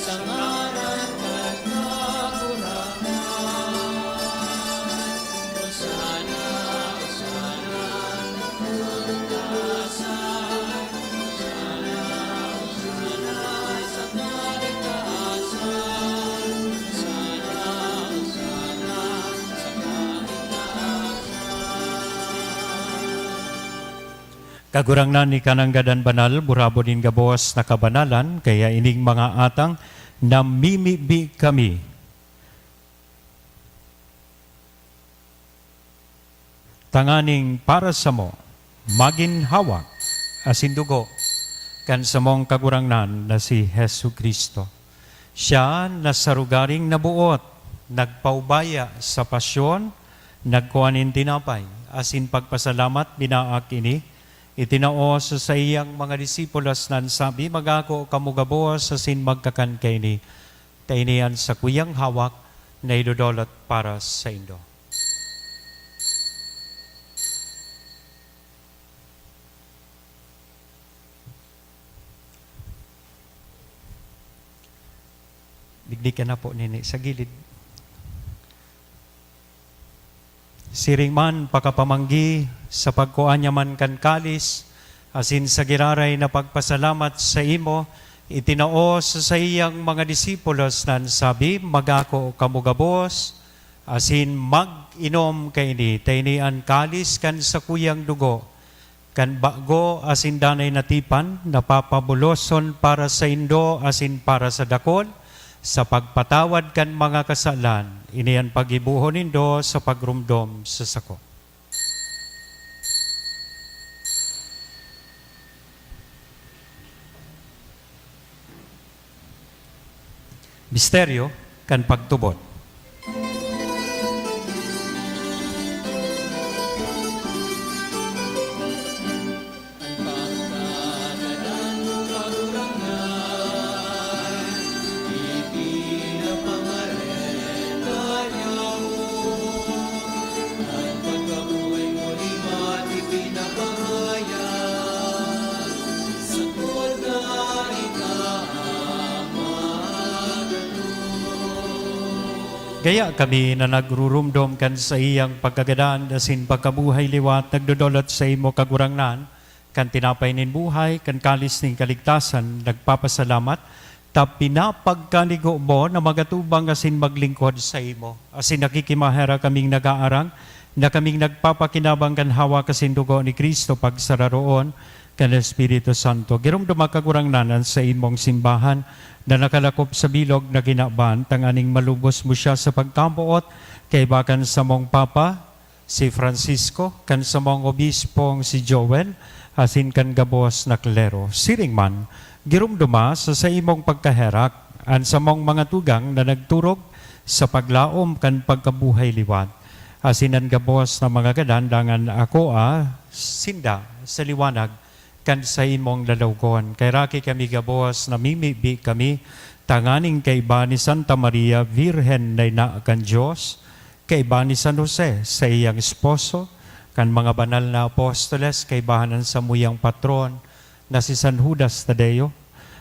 sa ngaran at kagurangan. Hosana, Hosana, sa pangitasan. Hosana, Hosana, sa kaligtasan. Hosana, Hosana, sa kaligtasan. Kagurangnan ni kananggadan banal, burabo din gabos na kabanalan, kaya ining mga atang namimibi kami. Tanganing para sa mo, maginhawak, asin dugo, kan sa mong kagurangnan na si Hesu Kristo. Siya na sa rugaring nabuot, nagpaubaya sa pasyon, nagkuhanin tinapay, asin pagpasalamat binaak ini, itinao sa iyang mga disipulos nan sabi, magako kamugabos asin magkakan kay ni, tainian sa kuyang hawak na idodolot para sa indo. Digdig ka na po, nini, sa gilid. Siring man pakapamanggi sa pagkuanya man kan kalis, asin sa giraray na pagpasalamat sa imo, itinao sa iyang mga disipulos nan sabi, magako kamugabos, asin mag-inom kay ni, taynian kalis kan sa kuyang dugo, kan bago asin danay natipan, napapabuloson para sa indo asin para sa dakol, sa pagpatawad kan mga kasalan, iniyan pagibuhon nindo sa pagrumdom sa sako. Misteryo kan pagtubot. Ang pagkabuhay mo, lima at ipinag Gaya kami na nagrurumdom kan sa iyang pagkagadaan, asin pagkabuhay liwat, nagdodolot sa imo kagurangnan, kan tinapay nin buhay, kan kalis ning kaligtasan, nagpapasalamat, tap pinapagkanigo mo na magatubang asin maglingkod sa imo. Asin nakikimahera kaming nagaarang, na kaming nagpapakinabang kan hawa kasin dugo ni Kristo pagsararoon, kan Espiritu Santo. Girong dumakagurangnanan sa imong simbahan, na nakalakop sa bilog na ginaban, tanganing malubos mo siya sa pagkampuot, kay bakan sa mong Papa, si Francisco, kan sa mong obispong si Joel, asin kan gabos na klero. Siring man, girumduma sa imong pagkaherak, an sa mong mga tugang na nagturog sa paglaom kan pagkabuhay liwat. Asin ang gabos na mga gadandangan ako sinda sa liwanag, kan sa imong lalawgon. Kay raki kami gabos, namimibi kami, tanganing kay ba ni Santa Maria, Virhen na ina kan Diyos, kay ba ni San Jose, sa iyang esposo, kan mga banal na apostoles, kay bahanan sa muyang patron, na si San Judas Tadeo,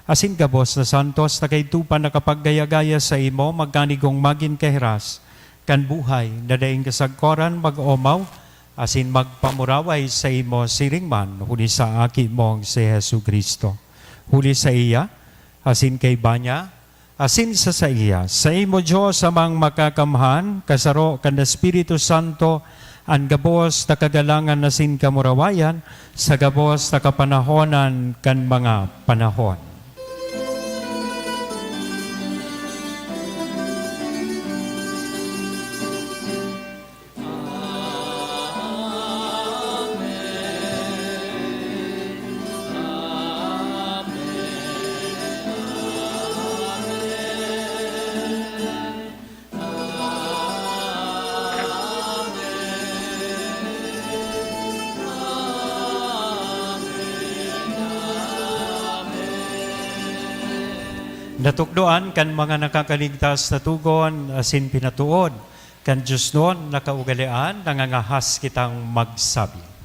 asin gabos na santos, na kay tupa nakapaggaya-gaya sa imo, magkanigong magin kahiras, kan buhay, na daing kasagkoran mag-omaw, asin magpamuraway sa imo siringman, huli sa aki mong si Jesu Kristo. Huli sa iya, asin kay banya, asin sa iya, sa imo Diyos amang makakamhan, kasaro kan Espiritu Santo, ang gabos na kagalangan asin kamurawayan, sa gabos na kapanahonan kan mga panahon. Natukdoan kan mga nakakaligtas na tugon, asin pinatuod, kan Diyos noon nakaugalian, nangangahas kitang magsabi.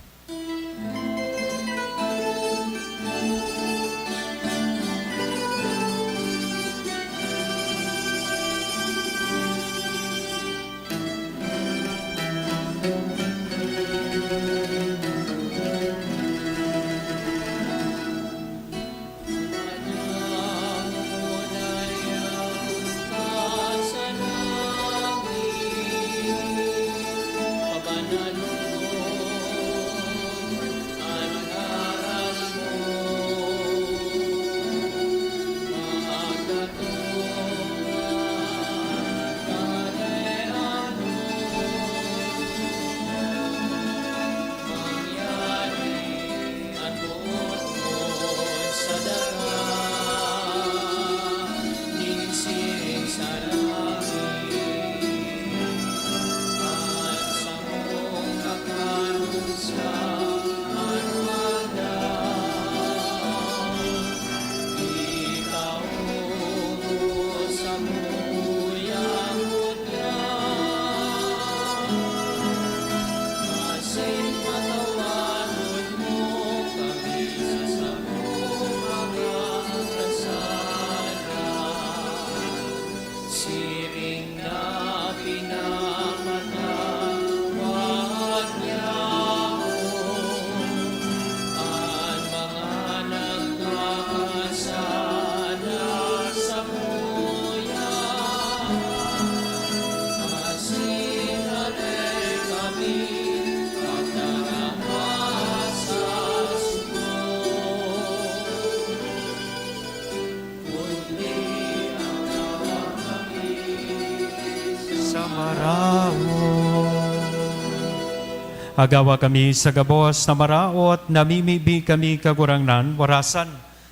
Agawa kami sa gabos na maraot, namimibi kami kagurangnan, warasan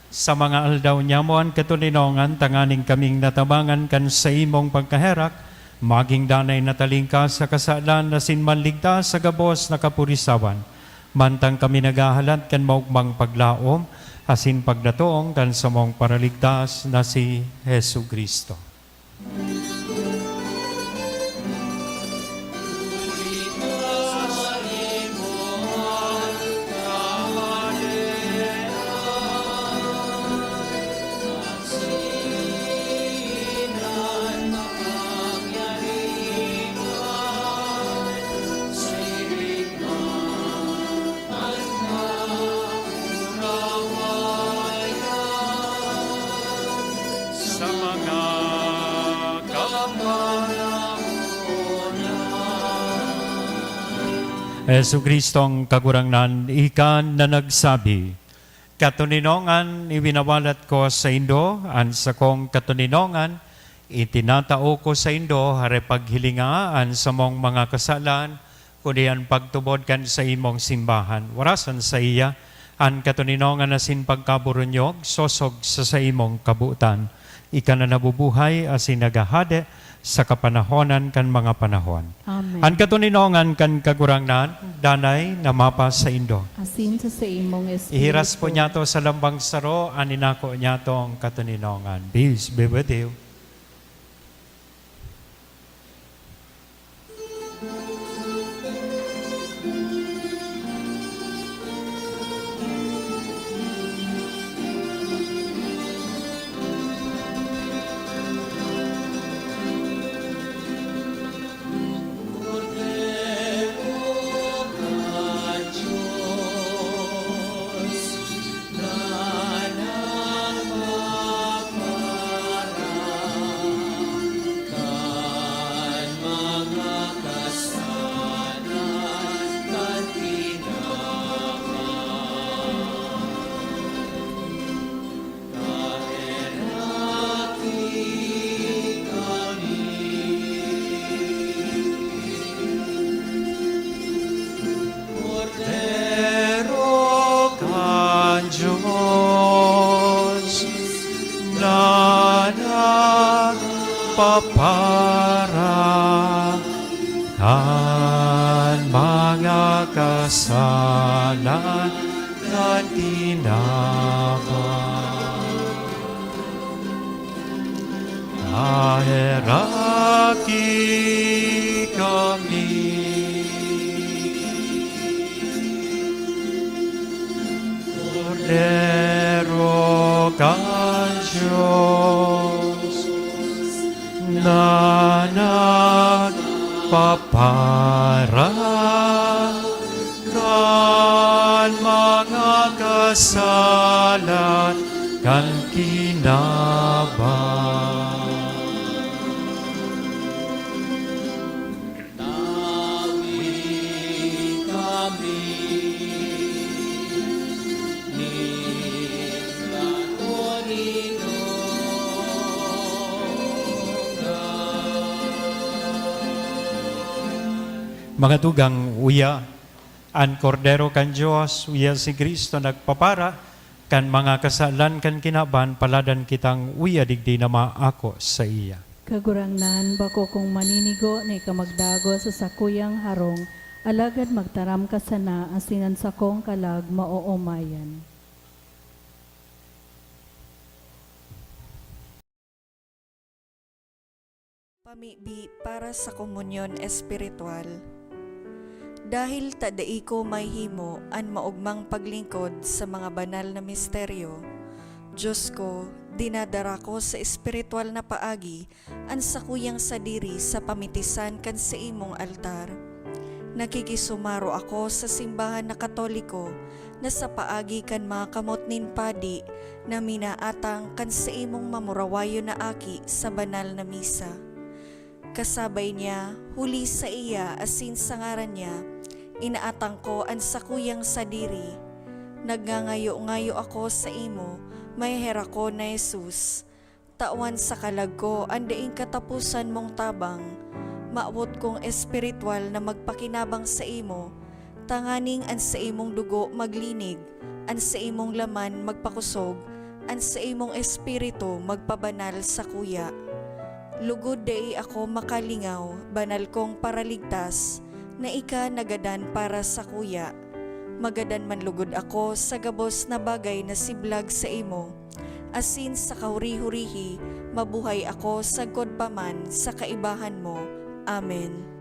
sa mga aldaw nyamuan katulinongan, tanganing kaming natabangan kan sa imong pagkaherak, maging danay natalingka sa kasalan na sinmanligtas sa gabos na kapurisawan. Mantang kami nagahalat kan maugmang paglaom, asin pagdatoong kan sa mong paraligtas na si Jesu Kristo. Yesu Kristong kagurangnan, ikan na nagsabi, katuninongan ibinawalat ko sa Indo, an sa kong katuninongan, itinatao ko sa Indo, hare paghilingaan sa mong mga kasalan, kundi ang pagtubod kan sa imong simbahan. Warasan sa iya, an katuninongan asin pagkaburunyog, sosog sa imong kabuutan. Ika na nabubuhay asin nagahade sa kapanahonan kan mga panahon. Amen. An katuninongan kan kagurangnan, danay na mapa sa Indo. Asin sa imong espiritu. Ihiras po niya to sa lambang saro, aninako niya to ang katuninongan. Peace be with you. Diyos na nagpapara kan mga kasalan na tinapay. Naheraki kami Cordero kan Diyos na nagpapara kan mga kasalan kan kinabang. Mga tugang uya, an kordero kan Diyos, uya si Kristo nagpapara, kan mga kasalan kan kinaban, paladan kitang uya digdi na maako sa iya. Kagurangnan, bako kong maninigo ni kamagdago sa sakuyang harong, alagad magtaram ka sana, asinan sa kong kalag maoomayan. Pamibi para sa komunyon espiritual. Dahil tadai ko may himo an maugmang paglingkod sa mga banal na misteryo, Diyos ko, dinadara ko sa espiritual na paagi an sakuyang sadiri sa pamitisan kan sa imong altar. Nakikisumaro ako sa simbahan na Katoliko na sa paagi kan mga kamotnin padi na minaatang kan sa imong mamurawayo na aki sa banal na misa. Kasabay niya, huli sa iya asin sa ngaran niya, inaatang ko ang sakuyang sadiri. Nagngangayo-ngayo ako sa imo, may hera ko na Jesus. Tawan sa kalag ko, andaing katapusan mong tabang. Maawot kong espiritual na magpakinabang sa imo. Tanganing an sa imong dugo maglinig, an sa imong laman magpakusog, an sa imong espiritu magpabanal sa kuya. Lugod dai ako makalingaw, banal kong paraligtas, na ika nagadan para sa kuya. Magadan man lugod ako sa gabos na bagay na siblag sa imo. Asin sa kahuri-hurihi, mabuhay ako sa godpaman sa kaibahan mo. Amen.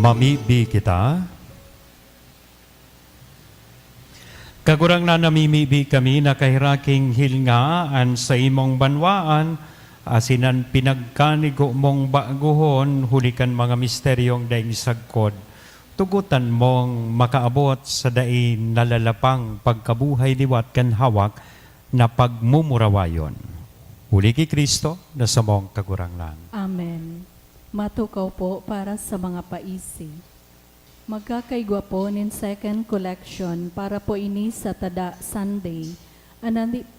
Mamibi kita. Kagurang na namimibi kami na kahiraking hilngaan sa imong banwaan, asinan pinagkanigo mong baguhon, hulikan mga misteryong daing sagkod. Tugutan mong makaabot sa daing nalalapang pagkabuhay liwat kan hawak na pagmumurawayon. Huli ki Kristo na sa mong kaguranglan. Amen. Matukaw po para sa mga paisi. Magkakaigwa po nin second collection para po ini sa Tada Sunday.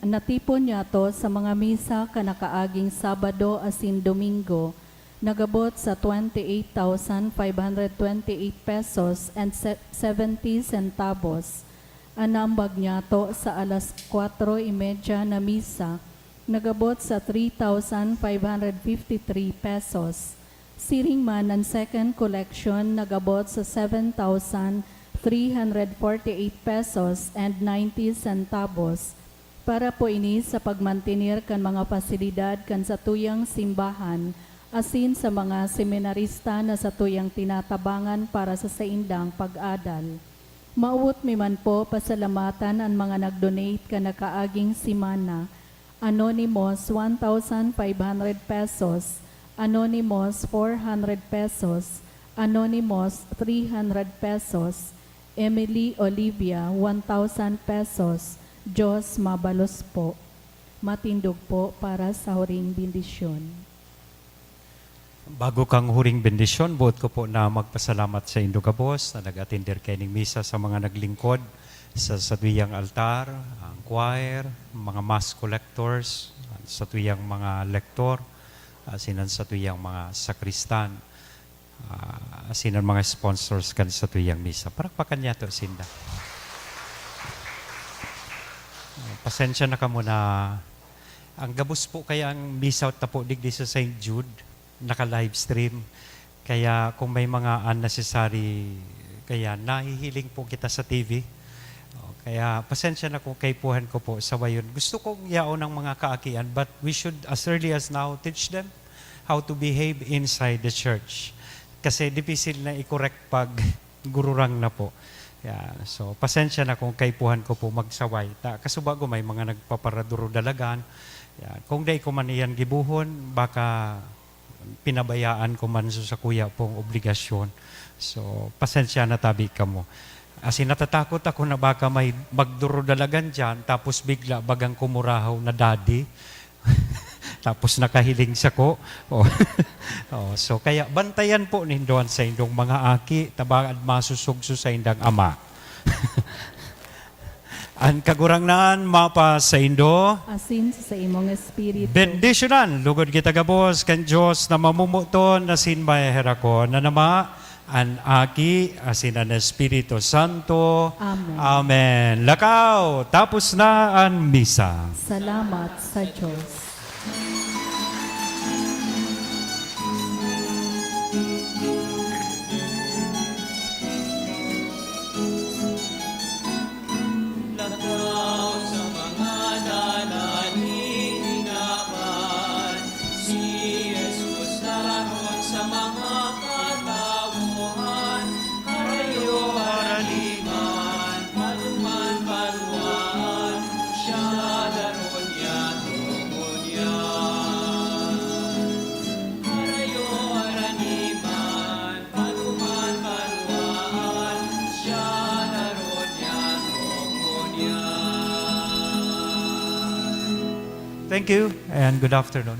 Natipon niya to sa mga misa kanakaaging Sabado asin Domingo. Nagabot sa 28,528 pesos and 70 centavos. Anambag niya to sa alas 4:30 na misa. Nagabot sa 3,553 pesos. Siring man ang second collection nagabot sa 7,348 pesos and 90 centavos para po ini sa pagmantinir kan mga pasilidad kan sa tuyang simbahan asin sa mga seminarista na sa tuyang tinatabangan para sa saindang pag-adal. Mauwot mi man po pasalamatan ang mga nag-donate ka nakaaging simana. Anonymous 1,500 pesos, Anonymous 400 pesos, Anonymous 300 pesos, Emily Olivia 1,000 pesos. Diyos mabalos po. Matindog po para sa huring bendisyon. Bago kang huring bendisyon, buot ko po na magpasalamat sa Indogabos na nag-attender kayo ng misa sa mga naglingkod sa tuyang altar, ang choir, mga mass collectors, sa tuyang mga lektor, asinan sa tuyang mga sakristan, asinan mga sponsors kan sa tuyang misa. Parakpakan niya to, Sinda. Pasensya na ka muna. Ang gabos po kaya ang misa ta po digdi sa St. Jude, naka-live stream. Kaya kung may mga unnecessary, kaya nahihiling po kita sa TV. Kaya pasensya na kung kaipuhan ko po sa wayon. Gusto kong yaon ng mga kaakian, but we should as early as now teach them how to behave inside the church. Kasi difficile na i-correct pag gururang na po. Yeah, so pasensya na kung kaipuhan ko po magsaway. Kasubago may mga nagpaparaduro dalagan. Yeah, kung day ko man iyan gibuhon, baka pinabayaan ko man sa kuya pong obligasyon. So pasensya na tabi ka mo. As in, natatakot ako na baka may magduro-dalagan dyan, tapos bigla bagang kumurahaw na daddy, tapos nakahiling sa ko. So, kaya bantayan po nindoan sa indong mga aki, tabagad masusugso sa indang ama. Ang kagurangnan, mapa sa indo, Asin sa imong espiritu. bendisyonan, lugod kita gabos, kan Diyos na mamumuton na sinmayahera ko, na nama, an aki, asin an Espiritu Santo. Amen. Amen. Lakaw, tapos na ang misa. Salamat sa Diyos. Lakaw sa mga nananinapan, si Jesus naroon sa mga katauhan, harayo haraliman, paluman paluan, siya naroon niya tungon niya. Harayo haraliman, paluman paluan, siya naroon niya tungon niya. Thank you and good afternoon.